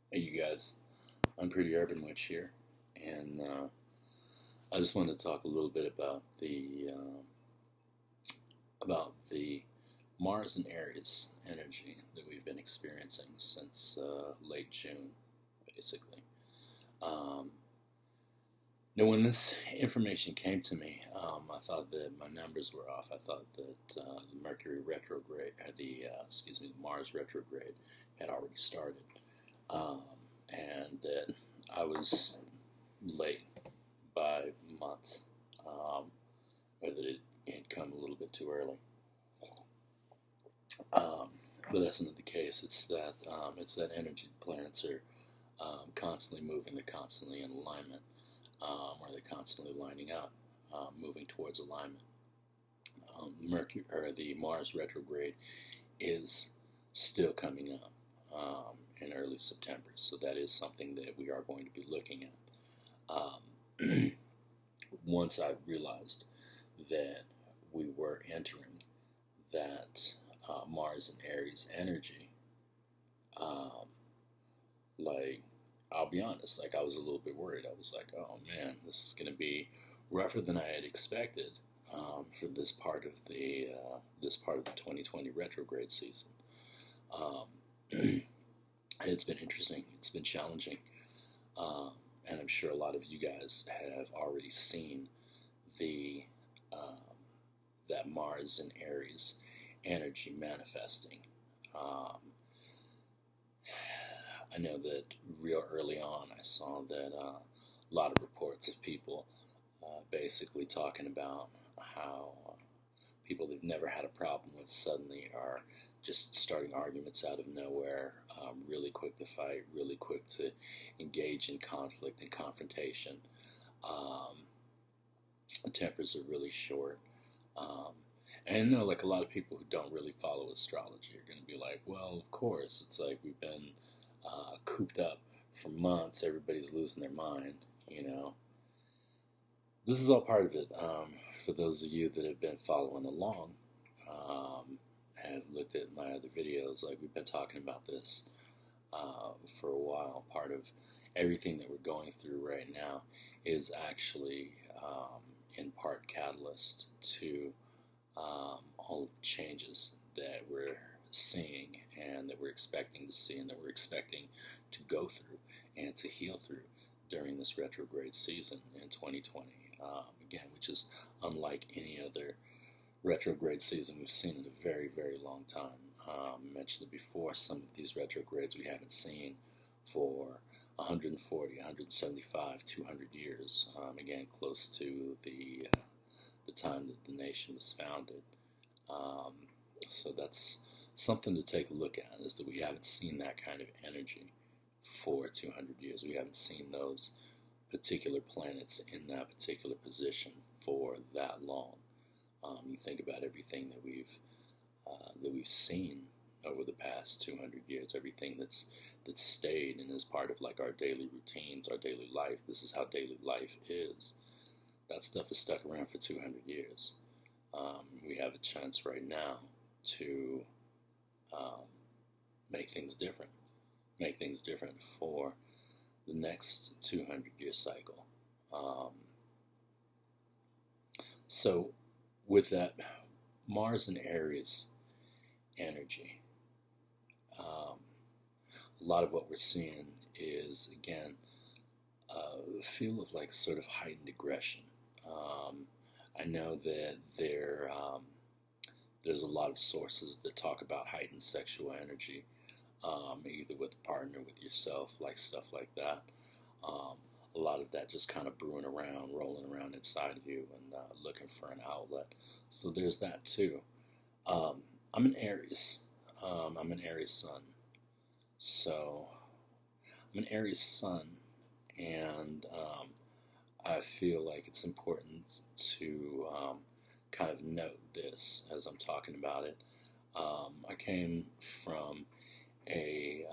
Hey, you guys. Unpretty Urban Witch here, and I just wanted to talk a little bit about the Mars and Aries energy that we've been experiencing since late June, basically. Um, when this information came to me, I thought that my numbers were off. I thought that the Mercury retrograde, the Mars retrograde, had already started. Um, and that I was late by months, or that it had come a little bit too early. Um, but that's not the case. It's that energy. The planets are constantly moving. They're constantly in alignment, or they're constantly lining up, moving towards alignment. Mercury or the Mars retrograde is still coming up in early September, so that is something that we are going to be looking at. Once I realized that we were entering that Mars and Aries energy, um, like, I'll be honest, like, I was a little bit worried. I was like, oh man, this is going to be rougher than I had expected for this part of the 2020 retrograde season. Um, it's been interesting. It's been challenging. Um, and I'm sure a lot of you guys have already seen the um, that Mars and Aries energy manifesting. Um, I know that real early on, I saw that a lot of reports of people basically talking about how people they've never had a problem with suddenly are just starting arguments out of nowhere, really quick to fight, really quick to engage in conflict and confrontation. Um, Tempers are really short. Um, and I know, like, a lot of people who don't really follow astrology are going to be like, well, of course, it's like we've been cooped up for months, everybody's losing their mind, you know. This is all part of it. For those of you that have been following along, have looked at my other videos, like, we've been talking about this for a while. Part of everything that we're going through right now is actually in part catalyst to all of the changes that we're seeing and that we're expecting to see and that we're expecting to go through and to heal through during this retrograde season in 2020. Again, which is unlike any other retrograde season we've seen in a very, very long time. I mentioned it before, some of these retrogrades we haven't seen for 140, 175, 200 years. Again, close to the time that the nation was founded. Um, so that's something to take a look at, is that we haven't seen that kind of energy for 200 years. We haven't seen those particular planets in that particular position for that long. You think about everything that we've seen over the past 200 years, everything that's stayed and is part of, like, our daily routines, our daily life. This is how daily life is. That stuff is stuck around for 200 years. We have a chance right now to um, make things different. Make things different for the next 200-year cycle. So, with that Mars and Aries energy, a lot of what we're seeing is, again, a feel of, like, sort of heightened aggression. I know that there's a lot of sources that talk about heightened sexual energy, either with a partner, with yourself, like stuff like that. Um, a lot of that just kind of brewing around, rolling around inside of you, and looking for an outlet. So there's that too. Um, I'm an Aries. I'm an Aries sun. So I'm an Aries sun, and I feel like it's important to kind of note this as I'm talking about it. I came from a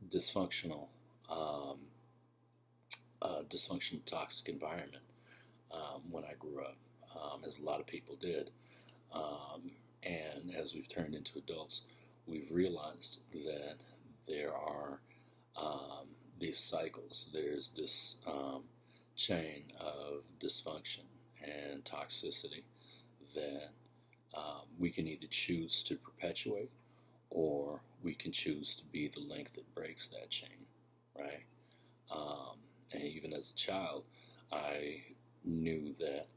dysfunctional, um, dysfunctional, toxic environment when I grew up, as a lot of people did. And as we've turned into adults, we've realized that there are these cycles. There's this chain of dysfunction and toxicity that we can either choose to perpetuate, or we can choose to be the link that breaks that chain, right? And even as a child, I knew that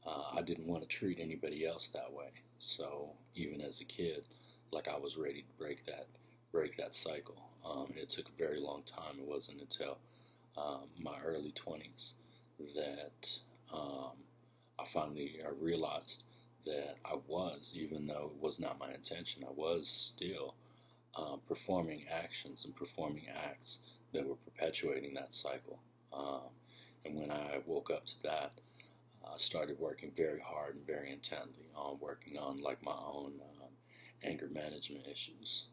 I didn't want to treat anybody else that way. So even as a kid, like, I was ready to break that cycle. And it took a very long time. It wasn't until my early 20s that I realized that I was, even though it was not my intention, I was still performing actions and performing acts that were perpetuating that cycle. And when I woke up to that, I started working very hard and very intently on working on, like, my own anger management issues.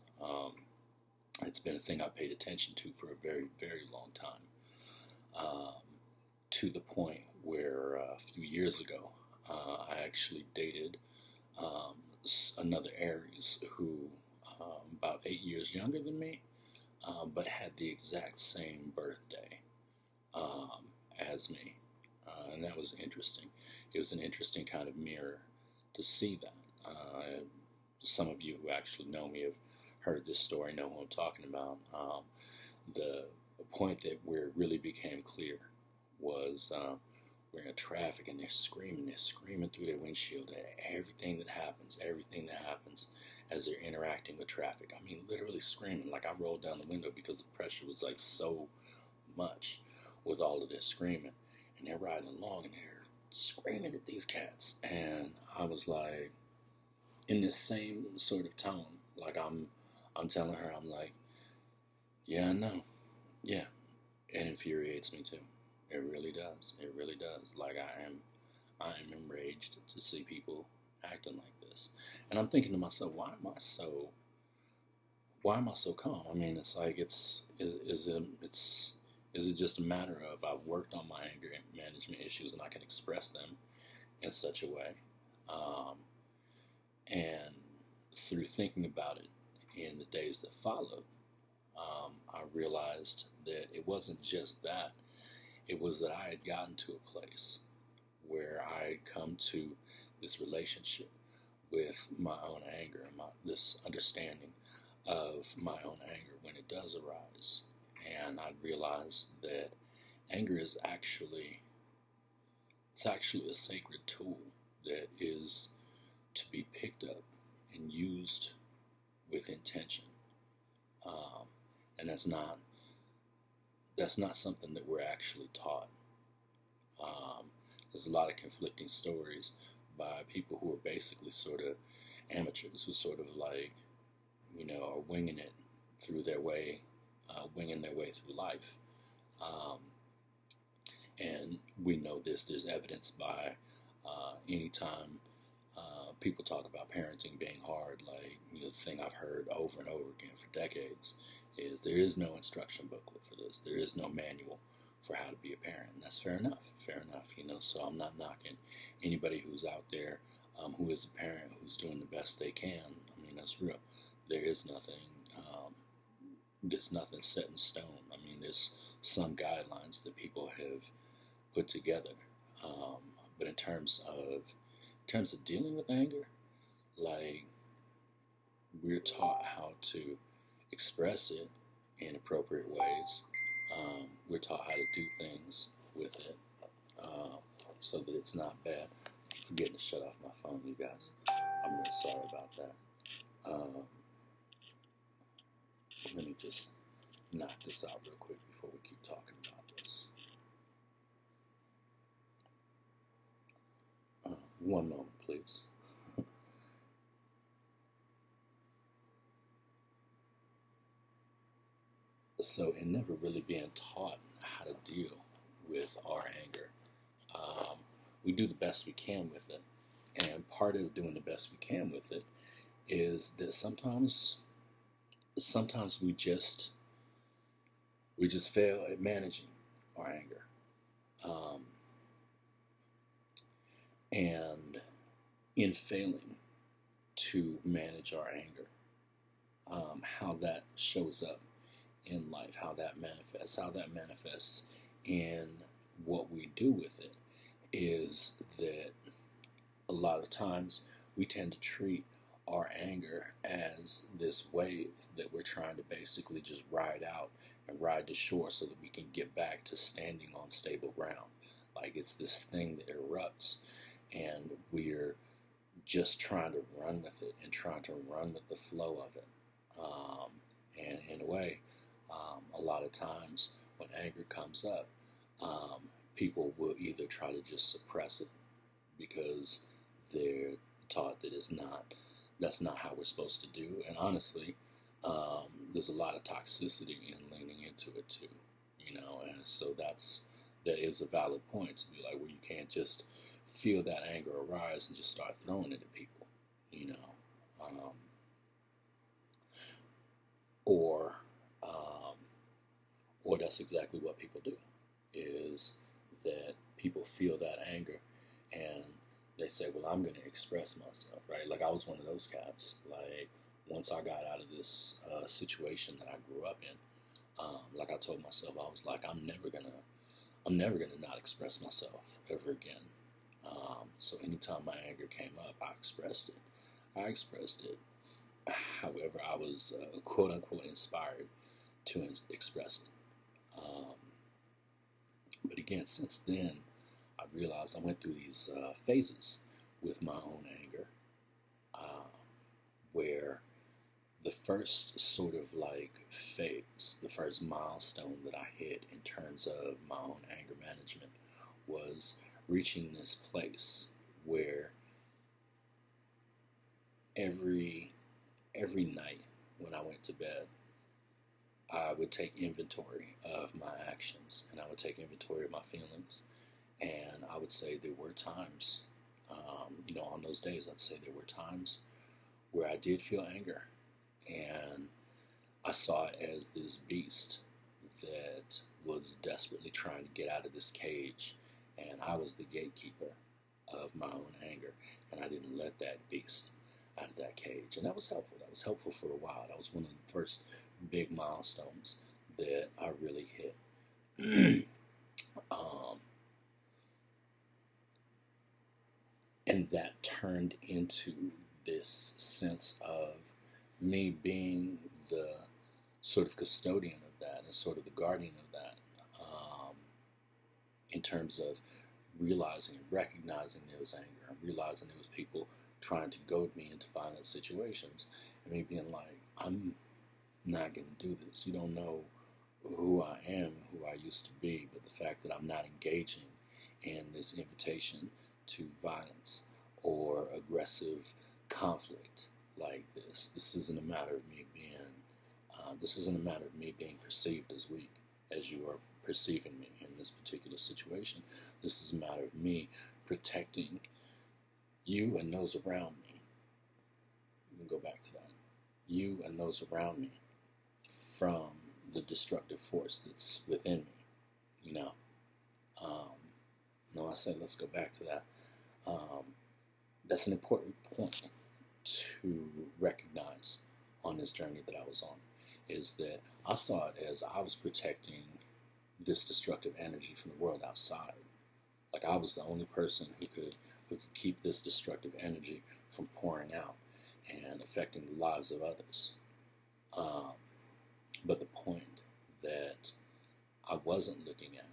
It's been a thing I paid attention to for a very, very long time, to the point where a few years ago, I actually dated another Aries who about 8 years younger than me, but had the exact same birthday as me. And that was interesting. It was an interesting kind of mirror to see that. Some of you who actually know me have heard this story, know who I'm talking about. The point that where it really became clear was we're in traffic, and they're screaming through their windshield at everything that happens as they're interacting with traffic. I mean, literally screaming. Like, I rolled down the window because the pressure was, like, so much with all of this screaming. And they're riding along, and they're screaming at these cats. And I was like, in this same sort of tone, like, I'm telling her, I'm like, yeah, I know. Yeah. It infuriates me too. It really does. It really does. Like, I am enraged to see people acting like this. And I'm thinking to myself, why am I so calm? I mean, it's like, is it just a matter of I've worked on my anger management issues and I can express them in such a way? And through thinking about it in the days that followed, I realized that it wasn't just that. It was that I had gotten to a place where I had come to this relationship with my own anger and this understanding of my own anger when it does arise. And I realized that anger is actually a sacred tool that is to be picked up and used with intention. And that's not something that we're actually taught. There's a lot of conflicting stories by people who are basically sort of amateurs, who sort of, like, are winging their way through life. And we know there's evidence by anytime people talk about parenting being hard, like, the thing I've heard over and over again for decades is there is no instruction booklet for this. There is no manual for how to be a parent. And that's fair enough, so I'm not knocking anybody who's out there who is a parent who's doing the best they can. I mean, that's real. There's nothing set in stone. I mean, there's some guidelines that people have put together. But in terms of dealing with anger, like, we're taught how to express it in appropriate ways. We're taught how to do things with it so that it's not bad. I'm forgetting to shut off my phone, you guys. I'm really sorry about that. Let me just knock this out real quick before we keep talking about this. One moment, please. So, in never really being taught how to deal with our anger, we do the best we can with it. And part of doing the best we can with it is that sometimes we just fail at managing our anger. And in failing to manage our anger, how that shows up in life, how that manifests in what we do with it, is that a lot of times we tend to treat our anger as this wave that we're trying to basically just ride out and ride to shore so that we can get back to standing on stable ground. Like it's this thing that erupts and we're just trying to run with it and trying to run with the flow of it. And in a way, a lot of times when anger comes up, people will either try to just suppress it because they're taught that that's not how we're supposed to do. And honestly, there's a lot of toxicity in leaning into it too, and so that is a valid point to be like, well, you can't just feel that anger arise and just start throwing it at people, or that's exactly what people do, is that people feel that anger and they say, well, I'm going to express myself, right? Like I was one of those cats. Like once I got out of this situation that I grew up in, like I told myself, I was like, I'm never gonna not express myself ever again. So anytime my anger came up, I expressed it. However, I was quote unquote inspired to express it. But again, since then, I realized I went through these phases with my own anger, where the first sort of like phase, the first milestone that I hit in terms of my own anger management was reaching this place where every night when I went to bed, I would take inventory of my actions and I would take inventory of my feelings. And I would say there were times, on those days, I'd say there were times where I did feel anger. And I saw it as this beast that was desperately trying to get out of this cage. And I was the gatekeeper of my own anger. And I didn't let that beast out of that cage. And that was helpful. That was helpful for a while. That was one of the first big milestones that I really hit. And that turned into this sense of me being the sort of custodian of that and sort of the guardian of that, in terms of realizing and recognizing there was anger and realizing there was people trying to goad me into violent situations and me being like, I'm not going to do this. You don't know who I am and who I used to be, but the fact that I'm not engaging in this invitation to violence or aggressive conflict like this isn't a matter of me being perceived as weak as you are perceiving me in this particular situation. This is a matter of me protecting you and those around me. We can go back to that. You and those around me from the destructive force that's within me, No, I said let's go back to that. That's an important point to recognize on this journey that I was on, is that I saw it as I was protecting this destructive energy from the world outside. Like I was the only person who could keep this destructive energy from pouring out and affecting the lives of others. But the point that I wasn't looking at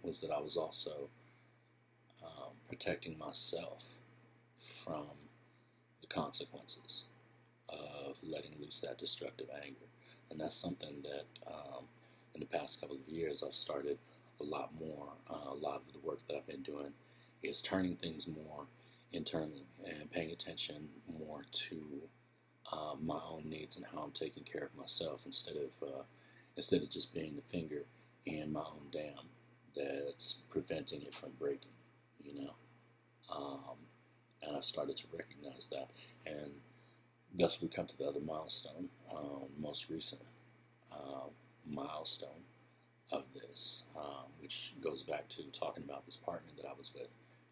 was that I was also protecting myself from the consequences of letting loose that destructive anger. And that's something that in the past couple of years I've started a lot more. A lot of the work that I've been doing is turning things more internally and paying attention more to my own needs and how I'm taking care of myself instead of just being the finger in my own dam that's preventing it from breaking, and I've started to recognize that, and thus we come to the other milestone, most recent milestone of this, which goes back to talking about this partner that I was with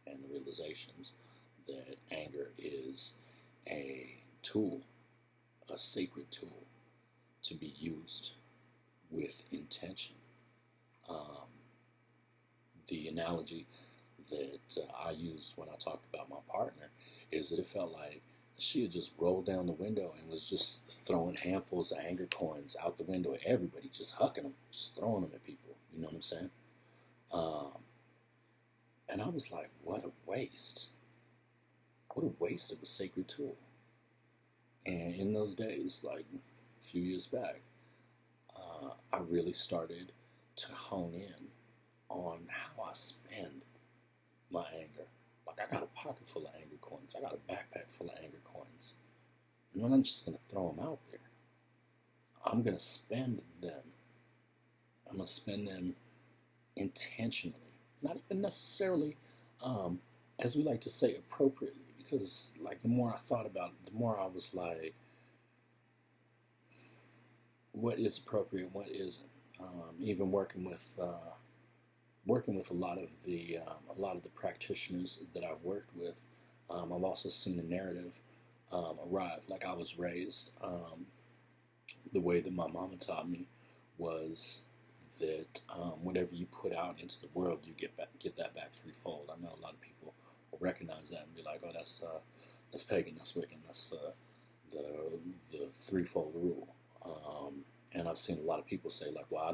and the realizations that anger is a tool, a sacred tool to be used with intention. The analogy that I used when I talked about my partner is that it felt like she had just rolled down the window and was just throwing handfuls of anger coins out the window at everybody, just hucking them, just throwing them at people. You know what I'm saying? And I was like, what a waste. What a waste of a sacred tool. And in those days, like a few years back, I really started to hone in on how I spend my anger. Like, I got a pocket full of anger coins. I got a backpack full of anger coins. And I'm not just going to throw them out there. I'm going to spend them. I'm going to spend them intentionally. Not even necessarily, as we like to say, appropriately. Because, like, the more I thought about it, the more I was like, what is appropriate, what isn't. Even working with a lot of the practitioners that I've worked with, I've also seen a narrative arrive. Like, I was raised, the way that my mama taught me was that whatever you put out into the world, you get that back threefold. I know a lot of people will recognize that and be like, "Oh, that's pagan, that's Wiccan, that's the threefold rule." And I've seen a lot of people say, like, "Well,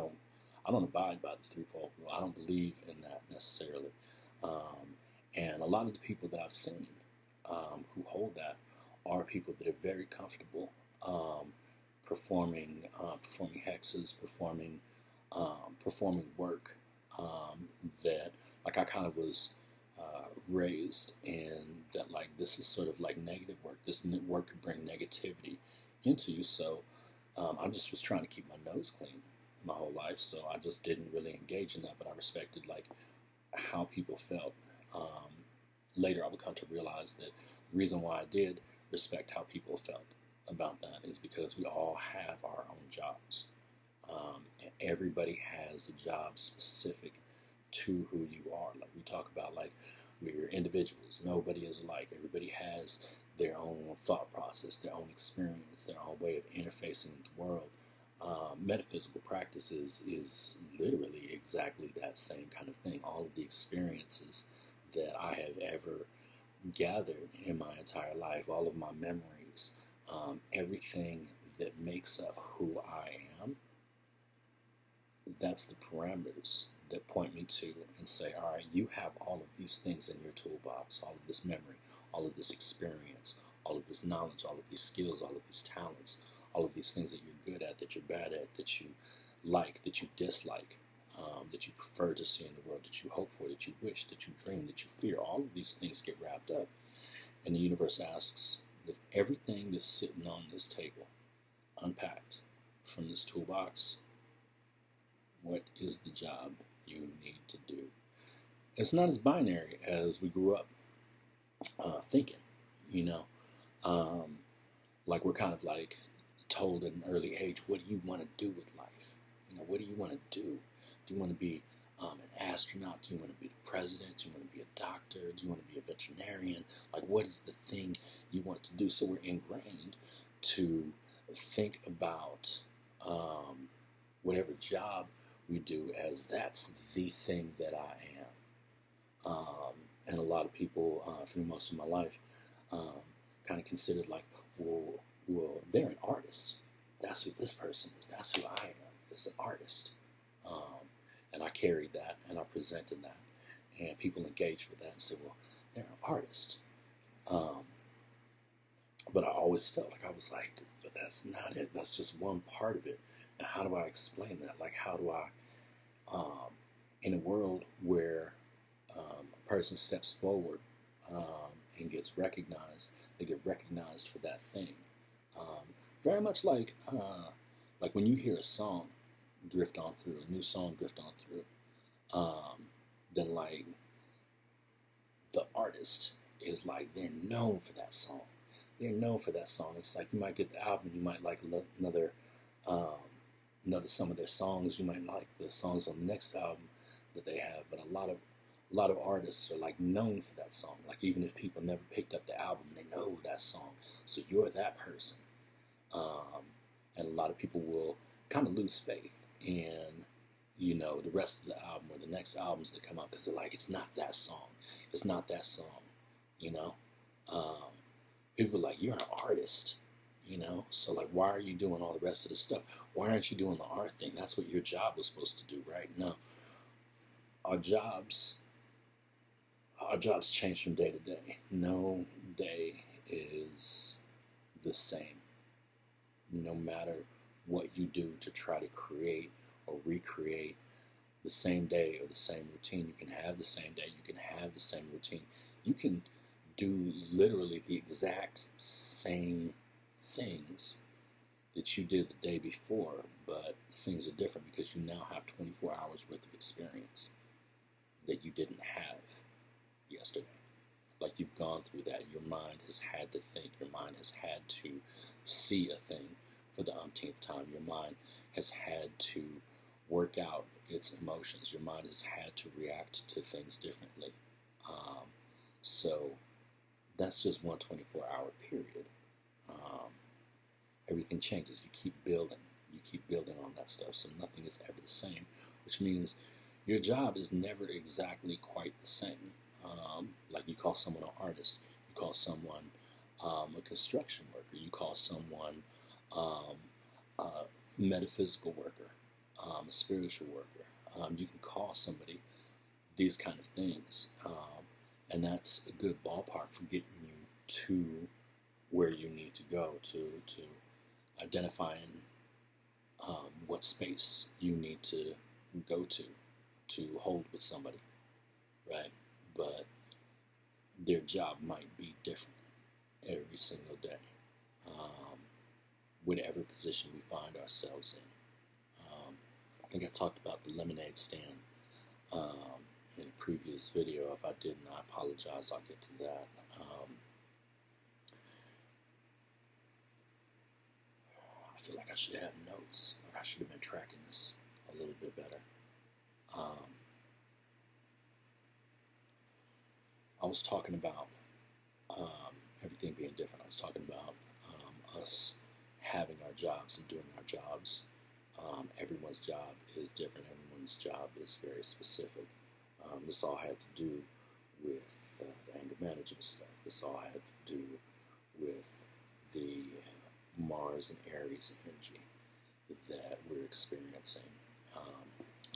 I don't abide by the threefold rule. I don't believe in that necessarily." And a lot of the people that I've seen who hold that are people that are very comfortable performing hexes, performing work that, like, I kind of was raised in that, like, this is sort of like negative work. This work could bring negativity into you. So I just was trying to keep my nose clean my whole life. So I just didn't really engage in that, but I respected, like, how people felt. Later I would come to realize that the reason why I did respect how people felt about that is because we all have our own jobs. And everybody has a job specific to who you are. Like, we talk about, like, we're individuals. Nobody is alike. Everybody has their own thought process, their own experience, their own way of interfacing with the world. Metaphysical practices is literally exactly that same kind of thing. All of the experiences that I have ever gathered in my entire life, all of my memories, everything that makes up who I am, that's the parameters that point me to and say, all right, you have all of these things in your toolbox, all of this memory, all of this experience, all of this knowledge, all of these skills, all of these talents, all of these things that you're good at, that you're bad at, that you like, that you dislike, that you prefer to see in the world, that you hope for, that you wish, that you dream, that you fear. All of these things get wrapped up. And the universe asks, with everything that's sitting on this table, unpacked from this toolbox, what is the job you need to do? It's not as binary as we grew up thinking, you know. Like, we're kind of like told at an early age, what do you want to do with life? You know, what do you want to do? Do you want to be an astronaut? Do you want to be the president? Do you want to be a doctor? Do you want to be a veterinarian? Like, what is the thing you want to do? So we're ingrained to think about whatever job we do as that's the thing that I am. And a lot of people, for most of my life, kind of considered, like, well, they're an artist. That's who this person is. That's who I am, as an artist. And I carried that, and I presented that. And people engaged with that and said, well, they're an artist. But I always felt like I was like, but that's not it. That's just one part of it. And how do I explain that? Like, how do I, in a world where a person steps forward and gets recognized, they get recognized for that thing. Very much like when you hear a song drift on through, a new song drift on through, then, like, the artist is like, they're known for that song. They're known for that song. It's like, you might get the album, you might like another some of their songs, you might like the songs on the next album that they have, but a lot of artists are, like, known for that song. Like, even if people never picked up the album, they know that song. So you're that person. And a lot of people will kind of lose faith in, the rest of the album or the next albums that come out, because they're like, it's not that song. It's not that song, you know? Um, People are like, you're an artist, So, like, why are you doing all the rest of the stuff? Why aren't you doing the art thing? That's what your job was supposed to do, right? No. Our jobs change from day to day. No day is the same. No matter what you do to try to create or recreate the same day or the same routine, you can have the same day, you can have the same routine. You can do literally the exact same things that you did the day before, but things are different because you now have 24 hours worth of experience that you didn't have yesterday. Like, you've gone through that. Your mind has had to think. Your mind has had to see a thing for the umpteenth time. Your mind has had to work out its emotions. Your mind has had to react to things differently. So that's just one 24-hour period. Everything changes. You keep building. You keep building on that stuff. So nothing is ever the same, which means your job is never exactly quite the same. Like, you call someone an artist, you call someone a construction worker, you call someone a metaphysical worker, a spiritual worker. You can call somebody these kind of things, and that's a good ballpark for getting you to where you need to go, to identifying what space you need to go to hold with somebody, right? But their job might be different every single day, whatever position we find ourselves in. I think I talked about the lemonade stand in a previous video. If I didn't, I apologize. I'll get to that. I feel like I should have notes. Like, I should have been tracking this a little bit better. I was talking about everything being different. I was talking about us having our jobs and doing our jobs. Everyone's job is different. Everyone's job is very specific. This all had to do with the anger management stuff. This all had to do with the Mars and Aries energy that we're experiencing.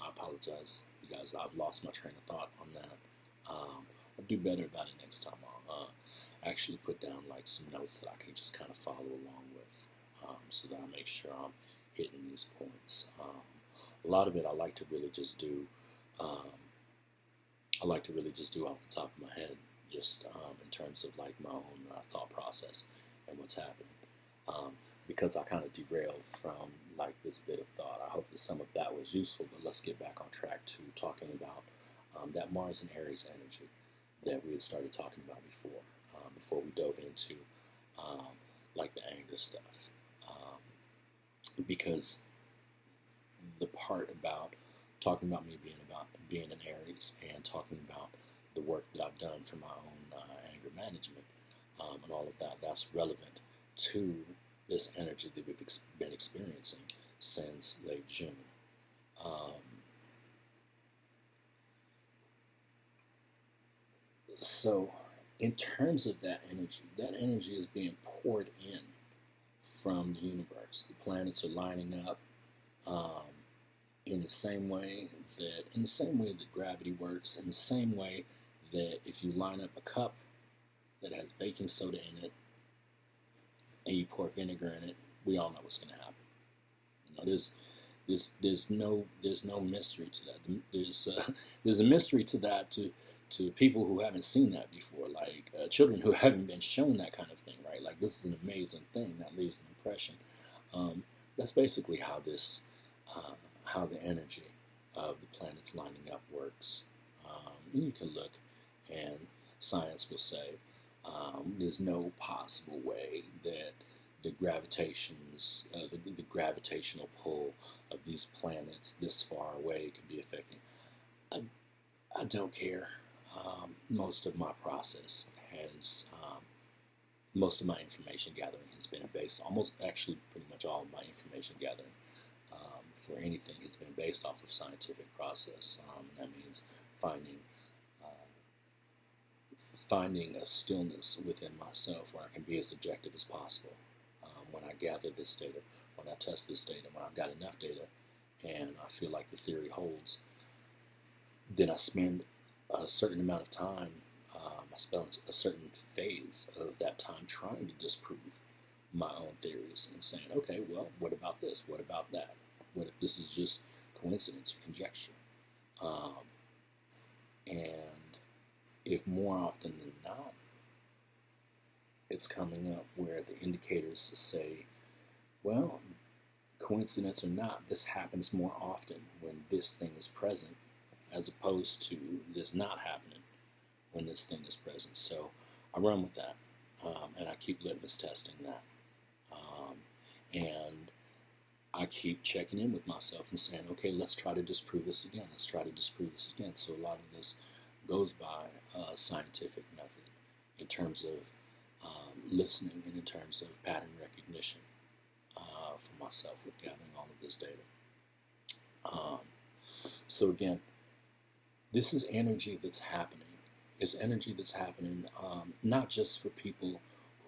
I apologize, you guys. I've lost my train of thought on that. I'll do better about it next time. I'll actually put down like some notes that I can just kind of follow along with, so that I make sure I'm hitting these points. A lot of it I like to really just do. I like to really just do off the top of my head, just in terms of like my own thought process and what's happening. Because I kind of derailed from like this bit of thought. I hope that some of that was useful, but let's get back on track to talking about that Mars and Aries energy that we had started talking about before we dove into like the anger stuff. Because the part about talking about me being an Aries and talking about the work that I've done for my own anger management and all of that, that's relevant to this energy that we've been experiencing since late June. So in terms of that energy is being poured from the universe. The planets are lining up in the same way that gravity works, in the same way that if you line up a cup that has baking soda in it and you pour vinegar in it, we all know what's going to happen. There's no mystery to that. There's a mystery to that to people who haven't seen that before, like children who haven't been shown that kind of thing, right? Like, this is an amazing thing that leaves an impression. That's basically how how the energy of the planets lining up works. And you can look, and science will say there's no possible way that the the gravitational pull of these planets this far away could be affecting. I don't care. Most of my process has most of my information gathering has been based, almost actually pretty much all of my information gathering for anything has been based off of scientific process. And that means finding a stillness within myself where I can be as objective as possible. When I gather this data, when I test this data, when I've got enough data and I feel like the theory holds, then I spend a certain amount of time, I spend a certain phase of that time trying to disprove my own theories and saying, okay, well, what about this? What about that? What if this is just coincidence or conjecture? And if more often than not, it's coming up where the indicators say, well, coincidence or not, this happens more often when this thing is present, as opposed to this not happening when this thing is present. So I run with that, and I keep litmus testing that. And I keep checking in with myself and saying, okay, let's try to disprove this again. Let's try to disprove this again. So a lot of this goes by scientific method in terms of listening and in terms of pattern recognition for myself with gathering all of this data. So again, this is energy that's happening. It's energy that's happening not just for people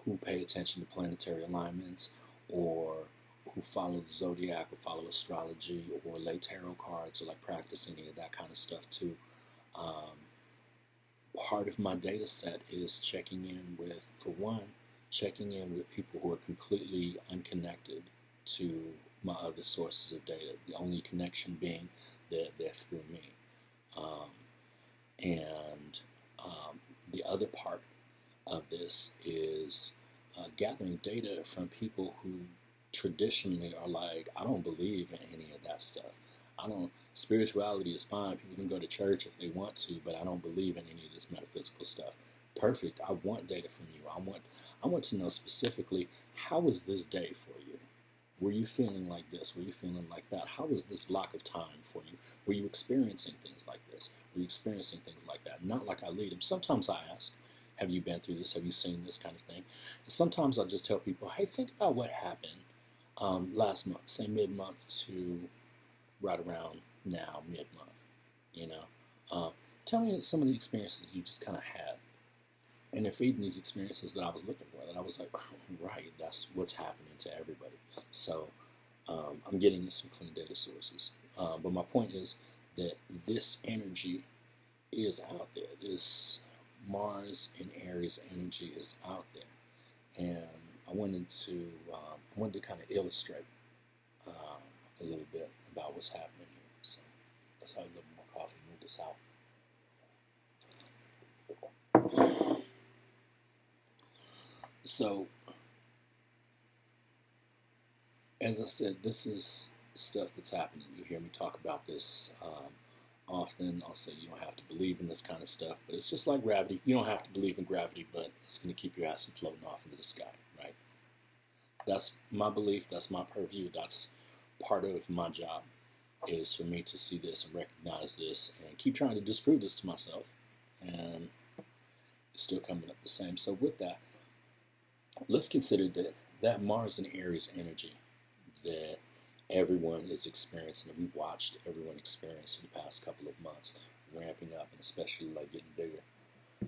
who pay attention to planetary alignments or who follow the zodiac or follow astrology or lay tarot cards or like practice any of that kind of stuff too. Part of my data set is checking in with, for one, checking in with people who are completely unconnected to my other sources of data. The only connection being that they're through me. The other part of this is gathering data from people who traditionally are like, I don't believe in any of that stuff. Spirituality is fine. People can go to church if they want to, but I don't believe in any of this metaphysical stuff. Perfect. I want data from you. I want to know specifically, how was this day for you? Were you feeling like this? Were you feeling like that? How was this block of time for you? Were you experiencing things like this? Were you experiencing things like that? Not like I lead them. Sometimes I ask, have you been through this? Have you seen this kind of thing? And sometimes I just tell people, hey, think about what happened last month, say mid-month to right around now, mid-month, Tell me some of the experiences you just kind of had. And they're feeding these experiences that I was looking for. And I was like, right, that's what's happening to everybody. So I'm getting you some clean data sources. But my point is that this energy is out there. This Mars and Aries energy is out there. And I wanted to kind of illustrate a little bit about what's happening here. So let's have a little more coffee, move this out. So, as I said, this is stuff that's happening. You hear me talk about this often. I'll say you don't have to believe in this kind of stuff, but it's just like gravity. You don't have to believe in gravity, but it's going to keep your ass from floating off into the sky, right? That's my belief. That's my purview. That's part of my job, is for me to see this and recognize this and keep trying to disprove this to myself. And it's still coming up the same. So with that, let's consider that Mars and Aries energy that everyone is experiencing, that we've watched everyone experience for the past couple of months, ramping up and especially like getting bigger.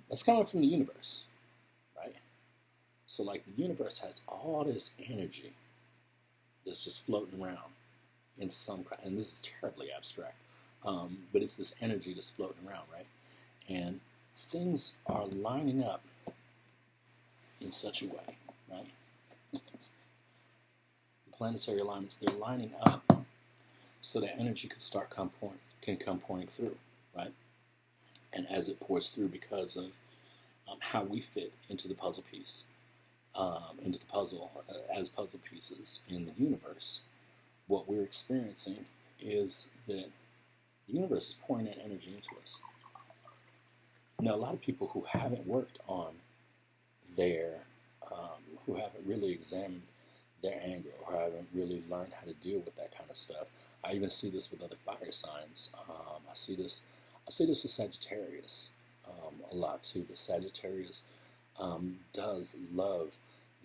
That's coming from the universe, right? So like the universe has all this energy that's just floating around in some, and this is terribly abstract, but it's this energy that's floating around, right? And things are lining up in such a way, right? The planetary alignments, they're lining up so that energy can come pouring through, right? And as it pours through, because of how we fit into the puzzle piece, into the puzzle as puzzle pieces in the universe, what we're experiencing is that the universe is pouring that energy into us. Now, a lot of people who haven't worked on who haven't really examined their anger or haven't really learned how to deal with that kind of stuff. I even see this with other fire signs. I see this with Sagittarius a lot too. The Sagittarius does love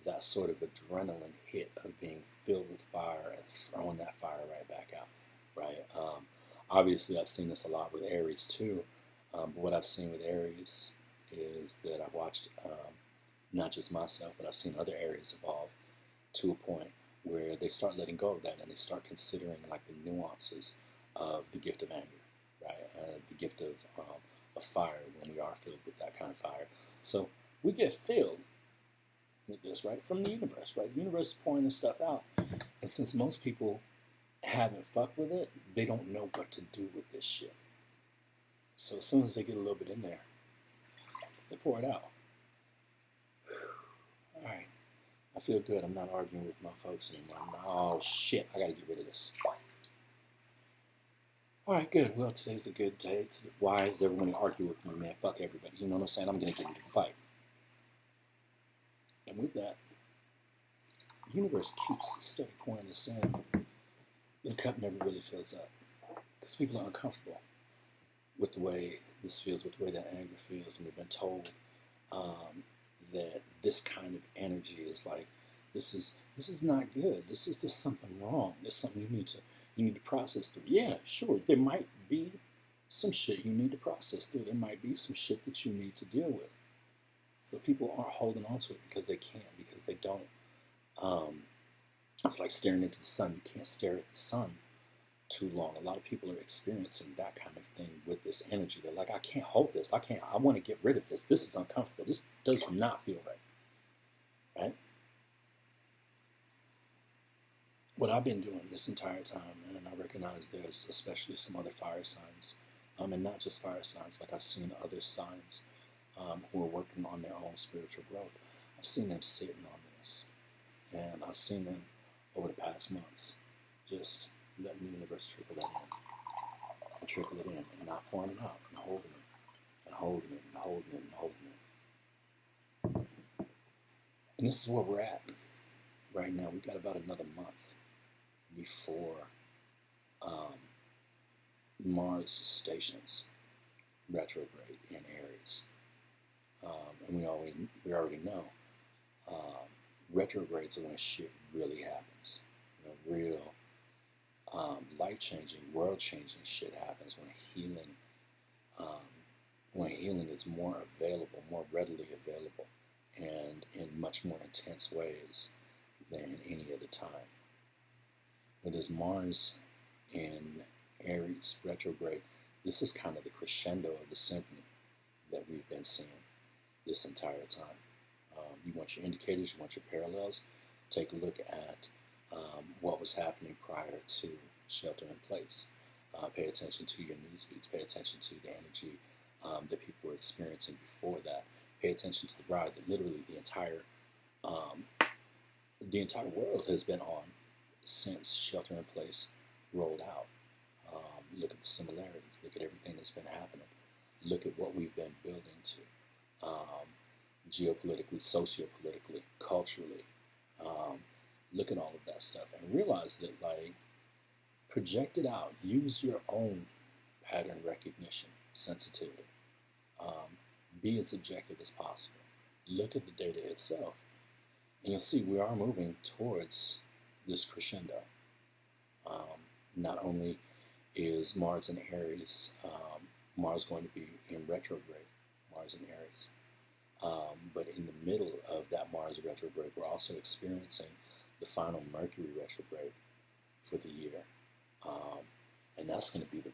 that sort of adrenaline hit of being filled with fire and throwing that fire right back out, right? Obviously, I've seen this a lot with Aries too, but what I've seen with Aries is that I've watched not just myself, but I've seen other Aries evolve to a point where they start letting go of that and they start considering like the nuances of the gift of anger, right? The gift of fire when we are filled with that kind of fire. So we get filled with this, right, from the universe, right? The universe is pouring this stuff out. And since most people haven't fucked with it, they don't know what to do with this shit. So as soon as they get a little bit in there, they pour it out. All right. I feel good. I'm not arguing with my folks anymore. Oh, shit. I got to get rid of this. All right, good. Well, today's a good day. Why is everyone arguing with me, man? Fuck everybody. You know what I'm saying? I'm going to get into the fight. And with that, the universe keeps steady pouring this in. The cup never really fills up because people are uncomfortable with the way this feels, with the way that anger feels. And we've been told that this kind of energy is like, this is not good. There's something wrong. There's something you need to process through. Yeah, sure. There might be some shit you need to process through. There might be some shit that you need to deal with. But people aren't holding on to it because they can't, because they don't. It's like staring into the sun. You can't stare at the sun too long. A lot of people are experiencing that kind of thing with this energy. They're like, I can't hold this. I want to get rid of this. This is uncomfortable. This does not feel right. Right? What I've been doing this entire time, and I recognize there's especially some other fire signs, and not just fire signs, like I've seen other signs who are working on their own spiritual growth. I've seen them sitting on this, and I've seen them over the past months just letting the universe trickle it in, and trickle it in, and not pouring it out, and holding it, and holding it, and holding it, and holding it. And this is where we're at right now. We've got about another month before Mars stations retrograde in Aries. And we already know retrogrades are when shit really happens. Real life-changing, world-changing shit happens when healing is more available, more readily available, and in much more intense ways than any other time. When there's Mars in Aries retrograde, this is kind of the crescendo of the symphony that we've been seeing this entire time. You want your indicators, you want your parallels. Take a look at what was happening prior to shelter in place. Pay attention to your news feeds. Pay attention to the energy that people were experiencing before that. Pay attention to the ride that literally the entire world has been on since shelter in place rolled out. Look at the similarities. Look at everything that's been happening. Look at what we've been building to. Geopolitically, sociopolitically, culturally. Look at all of that stuff and realize that, like, project it out. Use your own pattern recognition, sensitivity. Be as objective as possible. Look at the data itself. And you'll see we are moving towards this crescendo. Not only is Mars in Aries, Mars going to be in retrograde, Mars in Aries. But in the middle of that Mars retrograde, we're also experiencing the final Mercury retrograde for the year. And that's going to be that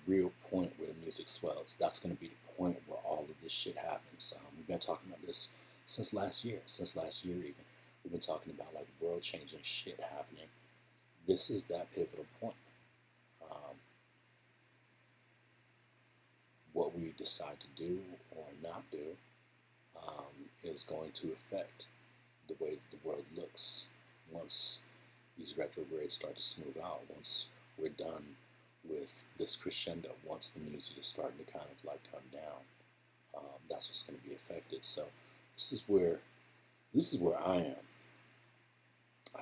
real point where the music swells. That's going to be the point where all of this shit happens. We've been talking about this since last year even. We've been talking about like world-changing shit happening. This is that pivotal point. What we decide to do or not do is going to affect the way the world looks once these retrogrades start to smooth out, once we're done with this crescendo, once the music is starting to kind of like come down. That's what's going to be affected. So this is where I am.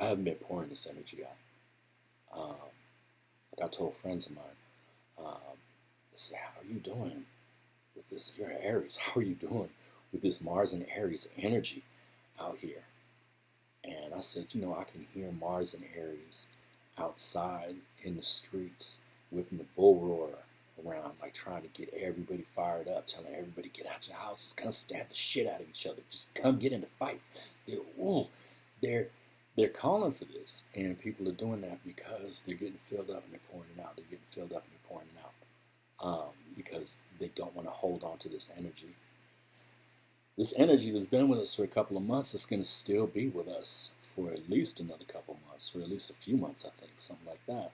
I haven't been pouring this energy out. Like I told friends of mine, they say, how are you doing with this? You're an Aries. How are you doing with this Mars and Aries energy out here. And I said, I can hear Mars and Aries outside in the streets, whipping the bull roar around, like trying to get everybody fired up, telling everybody, get out your houses, come stab the shit out of each other, just come get into fights. They're calling for this, and people are doing that because they're getting filled up and they're pouring it out. They're getting filled up and they're pouring it out because they don't want to hold on to this energy. This energy that's been with us for a couple of months is going to still be with us for at least another couple of months, for at least a few months, I think, something like that.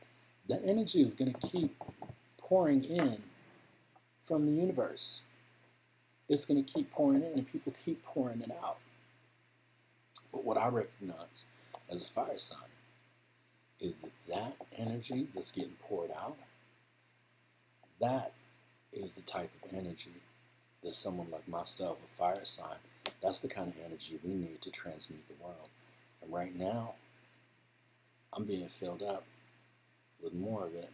That energy is going to keep pouring in from the universe. It's going to keep pouring in, and people keep pouring it out. But what I recognize as a fire sign is that energy that's getting poured out, that is the type of energy that someone like myself, a fire sign, that's the kind of energy we need to transmute the world. And right now, I'm being filled up with more of it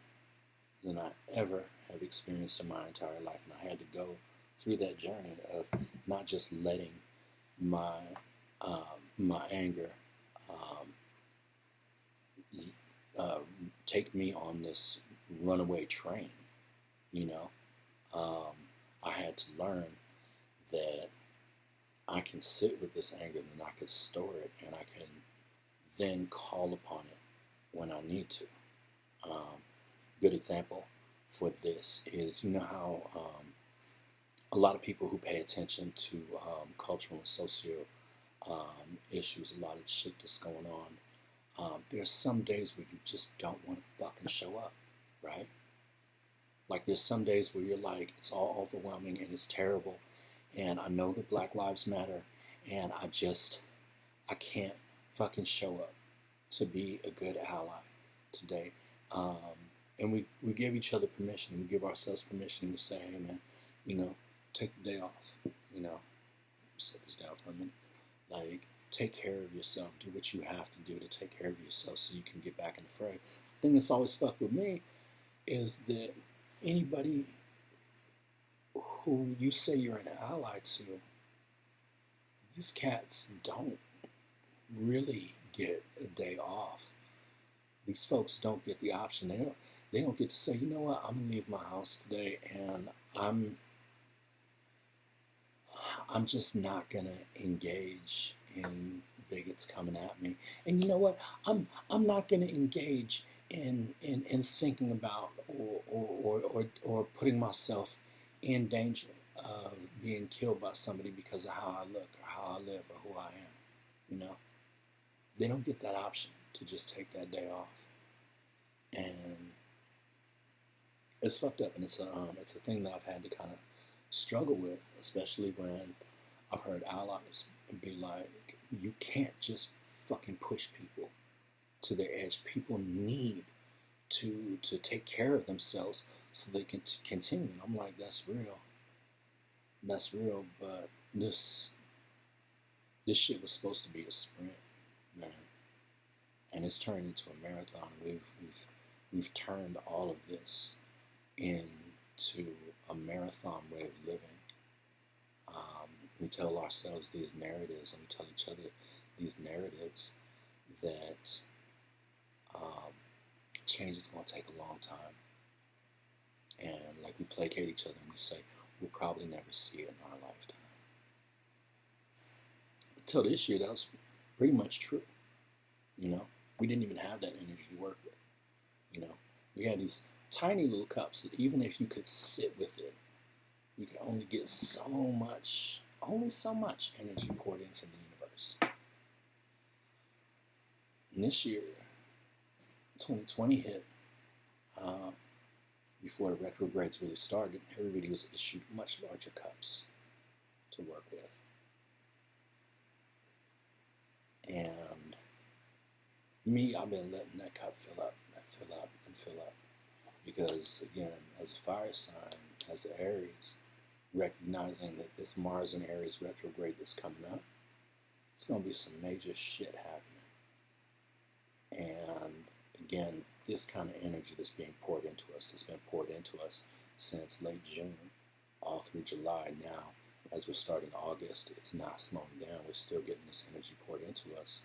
than I ever have experienced in my entire life. And I had to go through that journey of not just letting my anger take me on this runaway train, I had to learn that I can sit with this anger and I can store it and I can then call upon it when I need to. Good example for this is, how a lot of people who pay attention to cultural and socio issues, a lot of shit that's going on, there's some days where you just don't want to fucking show up, right? Like there's some days where you're like, it's all overwhelming and it's terrible, and I know that Black Lives Matter, and I can't fucking show up to be a good ally today. And we give each other permission, we give ourselves permission to say, hey man, take the day off, set this down for a minute. Like, take care of yourself, do what you have to do to take care of yourself so you can get back in the fray. The thing that's always fucked with me is that anybody who you say you're an ally to, these cats don't really get a day off. These folks don't get the option. They don't get to say, you know what, I'm gonna leave my house today and I'm just not gonna engage in bigots coming at me. And you know what? I'm not gonna engage in thinking about or putting myself in danger of being killed by somebody because of how I look or how I live or who I am. They don't get that option to just take that day off. And it's fucked up, and it's a thing that I've had to kind of struggle with, especially when I've heard allies be like, you can't just fucking push people to their edge. People need to take care of themselves so they can continue. And I'm like, that's real. That's real, but this shit was supposed to be a sprint, man. And it's turned into a marathon. We've turned all of this into a marathon way of living. We tell ourselves these narratives, and we tell each other these narratives that change is going to take a long time. And like we placate each other and we say, we'll probably never see it in our lifetime. Until this year, that was pretty much true. We didn't even have that energy to work with. We had these tiny little cups that even if you could sit with it, you could only get only so much energy poured in from the universe. And this year, 2020 hit, before the retrogrades really started, everybody was issued much larger cups to work with. And me, I've been letting that cup fill up and fill up and fill up. Because, again, as a fire sign, as an Aries, recognizing that this Mars and Aries retrograde that's coming up, it's going to be some major shit happening. And, again, this kind of energy that's being poured into us, has been poured into us since late June, all through July now. as we're starting August, it's not slowing down. We're still getting this energy poured into us.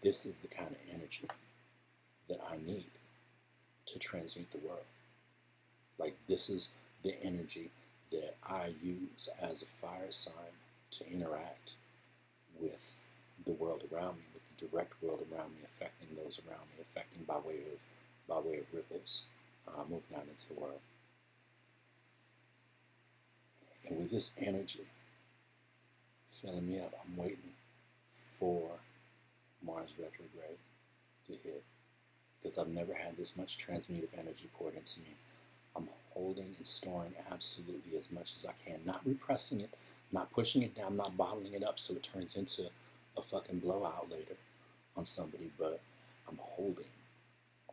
This is the kind of energy that I need to transmute the world. Like, this is the energy that I use as a fire sign to interact with the world around me, with the direct world around me, affecting those around me, affecting by way of ripples, moving out into the world. And with this energy filling me up, I'm waiting for Mars retrograde to hit, because I've never had this much transmutive energy poured into me. I'm holding and storing absolutely as much as I can, not repressing it, not pushing it down, not bottling it up so it turns into a fucking blowout later on somebody, but I'm holding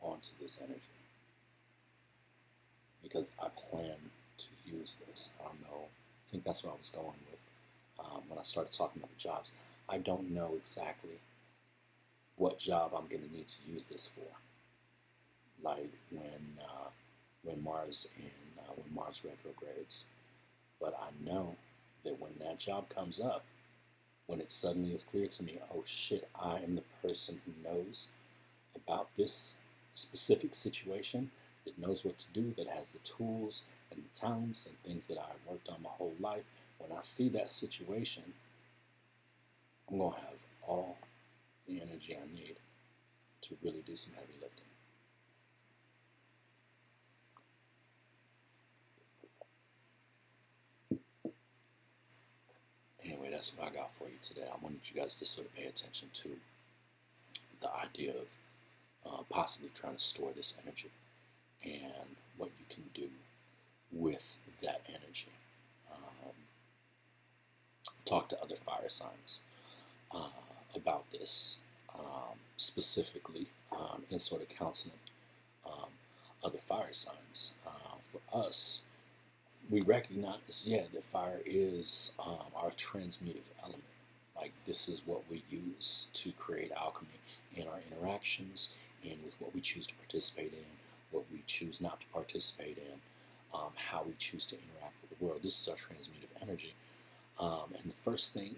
onto this energy because I plan to use this. I don't know. I think that's what I was going with when I started talking about the jobs. I don't know exactly what job I'm going to need to use this for. Like when Mars retrogrades, but I know that when that job comes up, when it suddenly is clear to me, oh shit, I am the person who knows about this specific situation, that knows what to do, that has the tools and the talents and things that I've worked on my whole life. When I see that situation, I'm going to have all the energy I need to really do some heavy lifting. Anyway, that's what I got for you today. I wanted you guys to sort of pay attention to the idea of possibly trying to store this energy and what you can do with that energy. Talk to other fire signs about this, specifically in sort of counseling other fire signs. For us, we recognize, that fire is our transmutive element. Like, this is what we use to create alchemy in our interactions and with what we choose to participate in, what we choose not to participate in, how we choose to interact with the world. This is our transmutive energy. And the first thing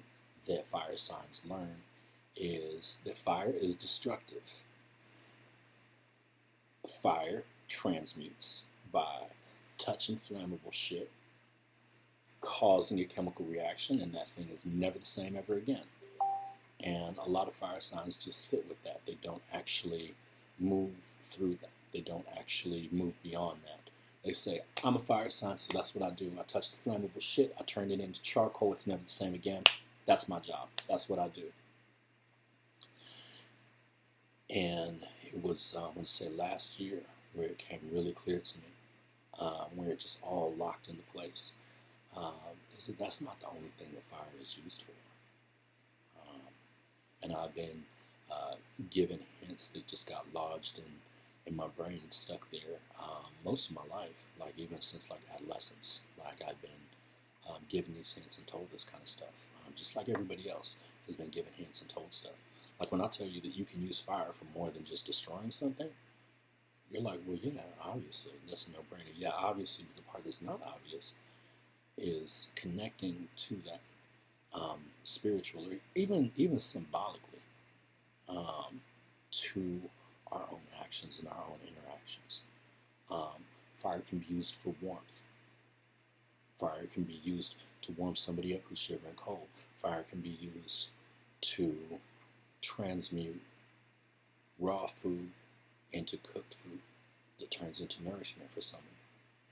that fire signs learn is that fire is destructive. Fire transmutes by touching flammable shit, causing a chemical reaction, and that thing is never the same ever again. And a lot of fire signs just sit with that. They don't actually move through that. They don't actually move beyond that. They say, I'm a fire sign, so that's what I do. I touch the flammable shit, I turn it into charcoal, it's never the same again. That's my job. That's what I do. And it was, I want to say last year, where it came really clear to me, where it just all locked into place, is that that's not the only thing that fire is used for. And I've been given hints that just got lodged in my brain and stuck there most of my life, like even since like adolescence. Like, I've been given these hints and told this kind of stuff, just like everybody else has been given hints and told stuff. Like, when I tell you that you can use fire for more than just destroying something, you're like, well, yeah, obviously, that's a no-brainer. Yeah, obviously, but the part that's not obvious is connecting to that spiritually, even symbolically, to our own actions and our own interactions. Fire can be used for warmth. Fire can be used to warm somebody up who's shivering cold. Fire can be used to transmute raw food into cooked food that turns into nourishment for somebody.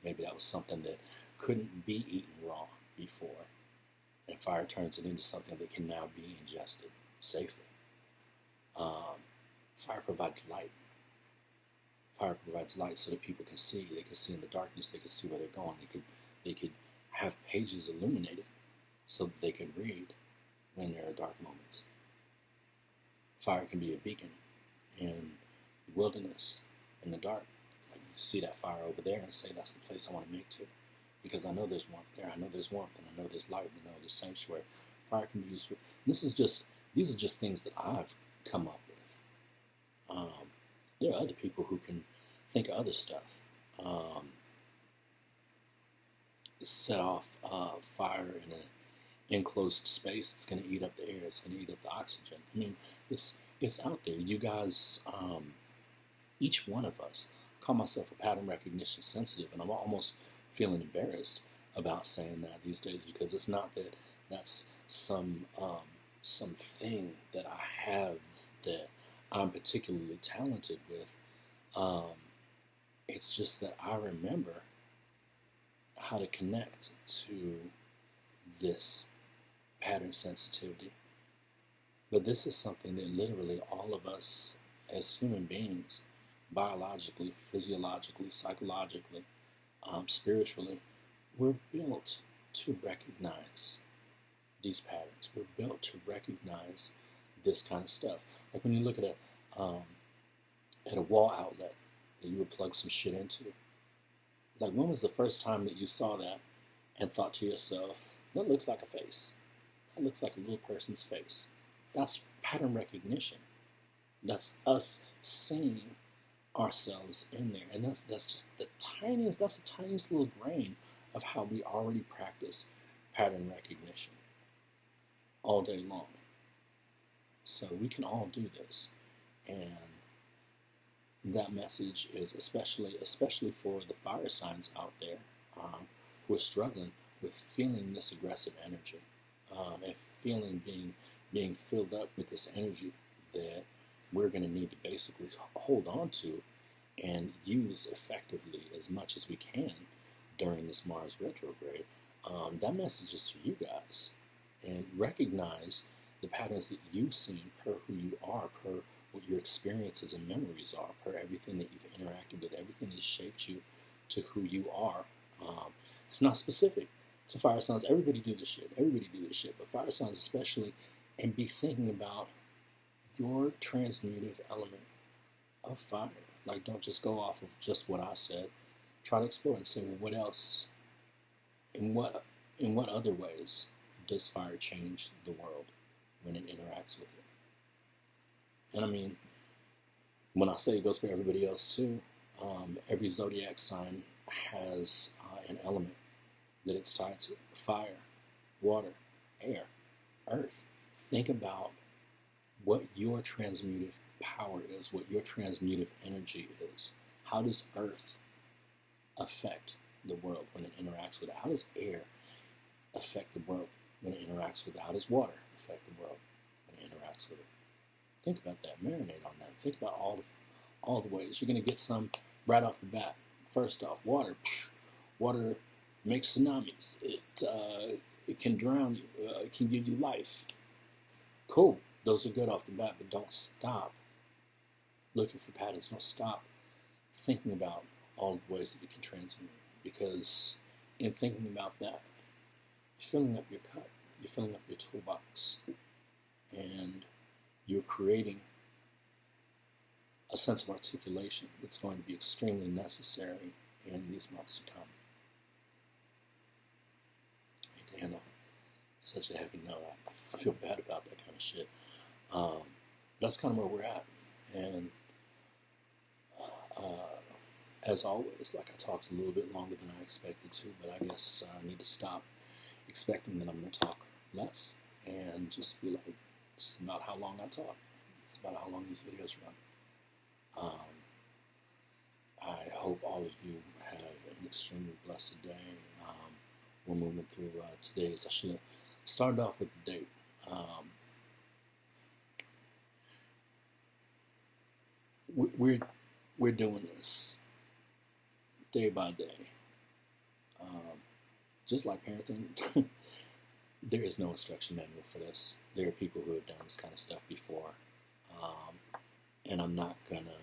Maybe that was something that couldn't be eaten raw before, and fire turns it into something that can now be ingested safely. Fire provides light. Fire provides light so that people can see. They can see in the darkness. They can see where they're going. They could have pages illuminated so that they can read when there are dark moments. Fire can be a beacon in the wilderness, in the dark. Like, you see that fire over there and say, that's the place I want to make to, because I know there's warmth there. I know there's warmth, and I know there's light, and I know there's sanctuary. Fire can be used for. These are just things that I've come up with. There are other people who can think of other stuff. set off fire in an enclosed space. It's going to eat up the air. It's going to eat up the oxygen. I mean, it's out there. You guys, each one of us, I call myself a pattern recognition sensitive, and I'm almost feeling embarrassed about saying that these days, because it's not that that's something that I have that I'm particularly talented with. It's just that I remember how to connect to this pattern sensitivity. But this is something that literally all of us as human beings, biologically, physiologically, psychologically, spiritually, we're built to recognize these patterns. We're built to recognize this kind of stuff. Like when you look at a wall outlet that you would plug some shit into. Like, when was the first time that you saw that and thought to yourself, that looks like a face. That looks like a little person's face. That's pattern recognition. That's us seeing ourselves in there. And that's just the tiniest little grain of how we already practice pattern recognition all day long. So we can all do this. And that message is especially for the fire signs out there who are struggling with feeling this aggressive energy and feeling being filled up with this energy that we're going to need to basically hold on to and use effectively as much as we can during this Mars retrograde. That message is for you guys. And recognize the patterns that you've seen per who you are, per what your experiences and memories are, per everything that you've interacted with, everything that shaped you to who you are. It's not specific to fire signs. Everybody do this shit. But fire signs especially, and be thinking about your transmutive element of fire. Like, don't just go off of just what I said. Try to explore and say, well, what else? In what other ways does fire change the world when it interacts with it? And I mean, when I say it goes for everybody else too, every zodiac sign has an element that it's tied to: fire, water, air, earth. Think about what your transmutive power is, what your transmutive energy is. How does earth affect the world when it interacts with it? How does air affect the world when it interacts with it? How does water affect the world when it interacts with it? Think about that. Marinate on that. Think about all the ways. You're going to get some right off the bat. First off, water. Water makes tsunamis. It can drown you. It can give you life. Cool. Those are good off the bat, but don't stop looking for patterns. Don't stop thinking about all the ways that you can transmute. Because in thinking about that, you're filling up your cup. You're filling up your toolbox. And you're creating a sense of articulation that's going to be extremely necessary in these months to come. Damn, such a heavy note. I feel bad about that kind of shit. That's kind of where we're at. And as always, like, I talked a little bit longer than I expected to, but I guess I need to stop expecting that I'm going to talk less and just be like, it's about how long I talk. It's about how long these videos run. I hope all of you have an extremely blessed day. We're moving through today's. I should have started off with the date. We're doing this day by day. Just like parenting, there is no instruction manual for this. There are people who have done this kind of stuff before, and I'm not gonna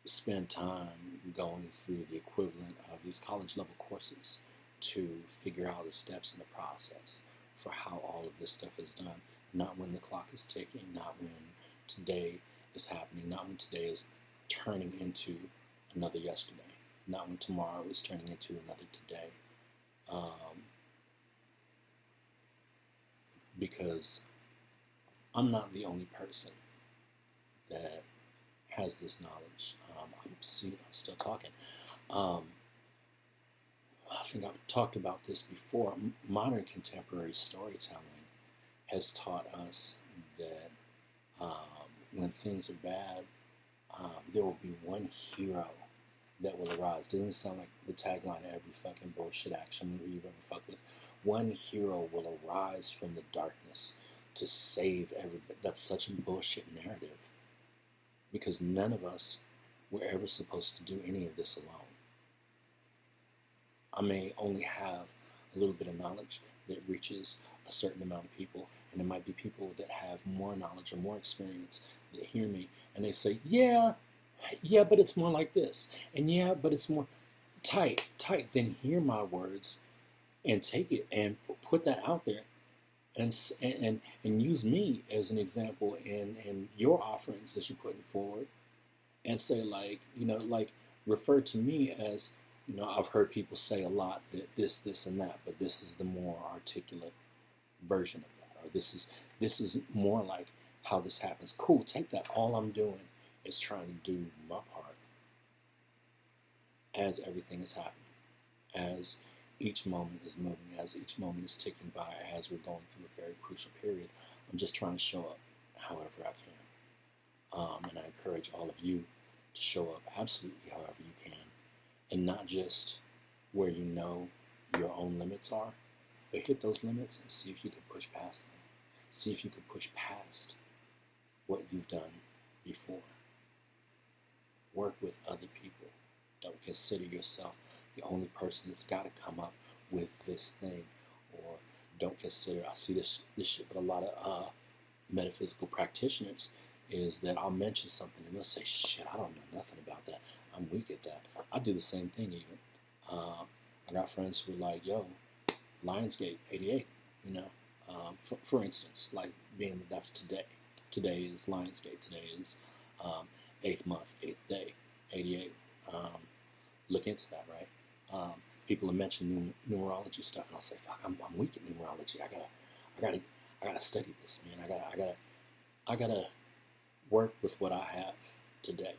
spend time going through the equivalent of these college level courses to figure out the steps in the process for how all of this stuff is done. Not when the clock is ticking, not when today is happening, not when today is turning into another yesterday, not when tomorrow is turning into another today. Because I'm not the only person that has this knowledge. I'm still talking. I think I've talked about this before. Modern contemporary storytelling has taught us that when things are bad, there will be one hero that will arise. Doesn't sound like the tagline of every fucking bullshit action movie you've ever fucked with. One hero will arise from the darkness to save everybody. That's such a bullshit narrative, because none of us were ever supposed to do any of this alone. I may only have a little bit of knowledge that reaches a certain amount of people, and there might be people that have more knowledge or more experience that hear me, and they say, yeah, but it's more like this, and yeah, but it's more tight. Then hear my words and take it and put that out there, and use me as an example in your offerings that you're putting forward, and say, like, refer to me as, I've heard people say a lot that this, and that, but this is the more articulate version of that, or this is more like how this happens. Cool, take that. All I'm doing is trying to do my part as everything is happening, as each moment is moving, as each moment is ticking by, as we're going through a very crucial period. I'm just trying to show up however I can. And I encourage all of you to show up absolutely however you can, and not just where you know your own limits are, but hit those limits and see if you can push past them. See if you can push past what you've done before. Work with other people. Don't consider yourself the only person that's got to come up with this thing, or don't consider. I see this shit with a lot of metaphysical practitioners, is that I'll mention something and they'll say, shit, I don't know nothing about that. I'm weak at that. I do the same thing even. I got friends who are like, yo, Lionsgate 88, for instance, like, being that that's today. Today is Lionsgate. Today is 8th month, 8th day, 88. Look into that, right? People have mentioned numerology stuff, and I'll say, fuck, I'm weak at numerology. I gotta study this, man. I gotta work with what I have today.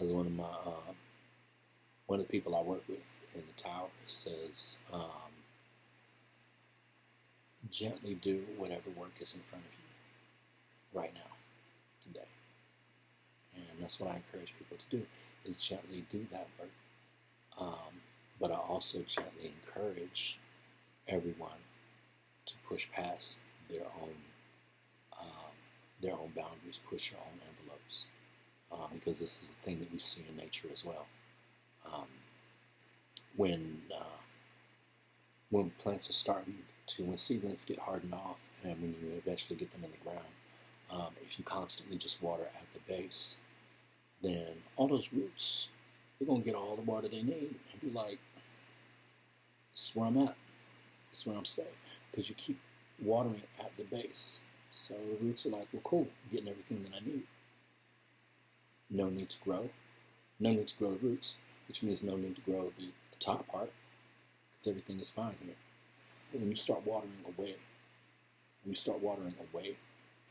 As one of the people I work with in the tower says, gently do whatever work is in front of you right now, today. And that's what I encourage people to do, is gently do that work. But I also gently encourage everyone to push past their own boundaries, push your own envelopes, because this is the thing that we see in nature as well. When plants are starting to, when seedlings get hardened off, and when you eventually get them in the ground, if you constantly just water at the base, then all those roots, they're going to get all the water they need and be like, this is where I'm at. This is where I'm staying. Because you keep watering at the base. So the roots are like, well, cool, I'm getting everything that I need. No need to grow. No need to grow the roots, which means no need to grow the top part, because everything is fine here. But when you start watering away,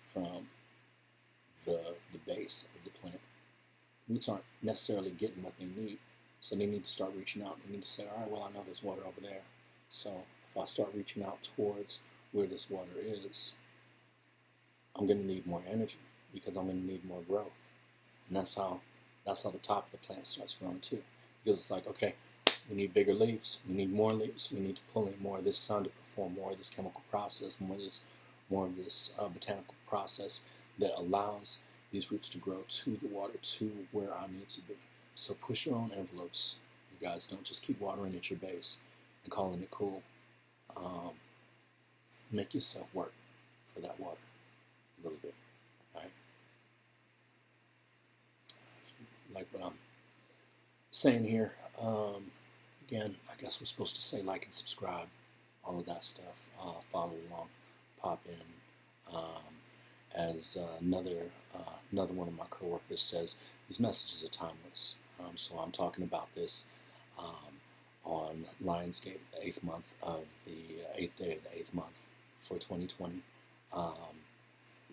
from the base of the plant, roots aren't necessarily getting what they need, so they need to start reaching out. They need to say, all right, well, I know there's water over there, so if I start reaching out towards where this water is, I'm going to need more energy, because I'm going to need more growth. And that's how the top of the plant starts growing too, because it's like, okay, we need bigger leaves, we need more leaves, we need to pull in more of this sun to perform more of this chemical process, more of this botanical process that allows these roots to grow to the water, to where I need to be. So push your own envelopes, you guys. Don't just keep watering at your base and calling it cool. Make yourself work for that water a little bit, all right? Like what I'm saying here, again, I guess we're supposed to say like and subscribe, all of that stuff. Follow along, pop in. As another one of my coworkers says, these messages are timeless. So I'm talking about this on Lionsgate, the 8th month of the 8th day of the 8th month for 2020.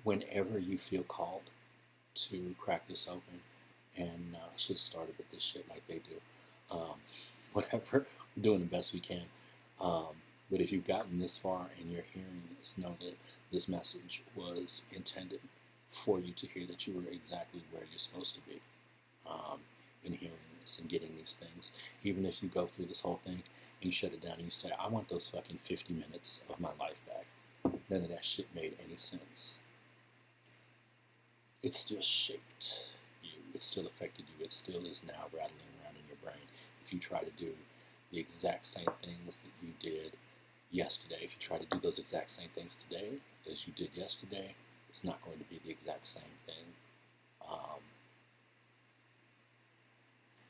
Whenever you feel called to crack this open, and I should have started with this shit like they do. whatever. We're doing the best we can. But if you've gotten this far and you're hearing this, know that this message was intended for you to hear, that you were exactly where you're supposed to be in hearing this and getting these things. Even if you go through this whole thing and you shut it down and you say, I want those fucking 50 minutes of my life back. None of that shit made any sense. It still shaped you. It still affected you. It still is now rattling around in your brain. If you try to do the exact same things that you did yesterday, if you try to do those exact same things today as you did yesterday, it's not going to be the exact same thing.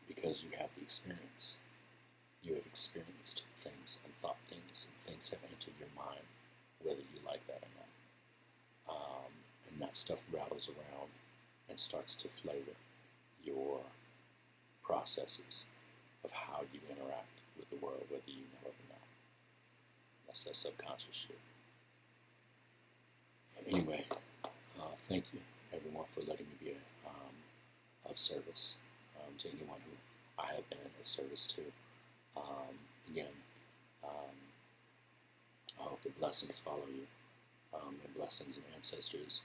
Because you have the experience. You have experienced things and thought things, and things have entered your mind, whether you like that or not. And that stuff rattles around and starts to flavor your processes of how you interact with the world, whether you know it or not. That's that subconscious shit. Anyway, thank you, everyone, for letting me be of service to anyone who I have been of service to. Again, I hope the blessings follow you. The blessings and ancestors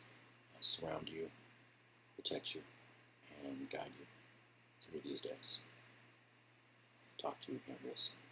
surround you, protect you, and guide you through these days. Talk to you again real soon.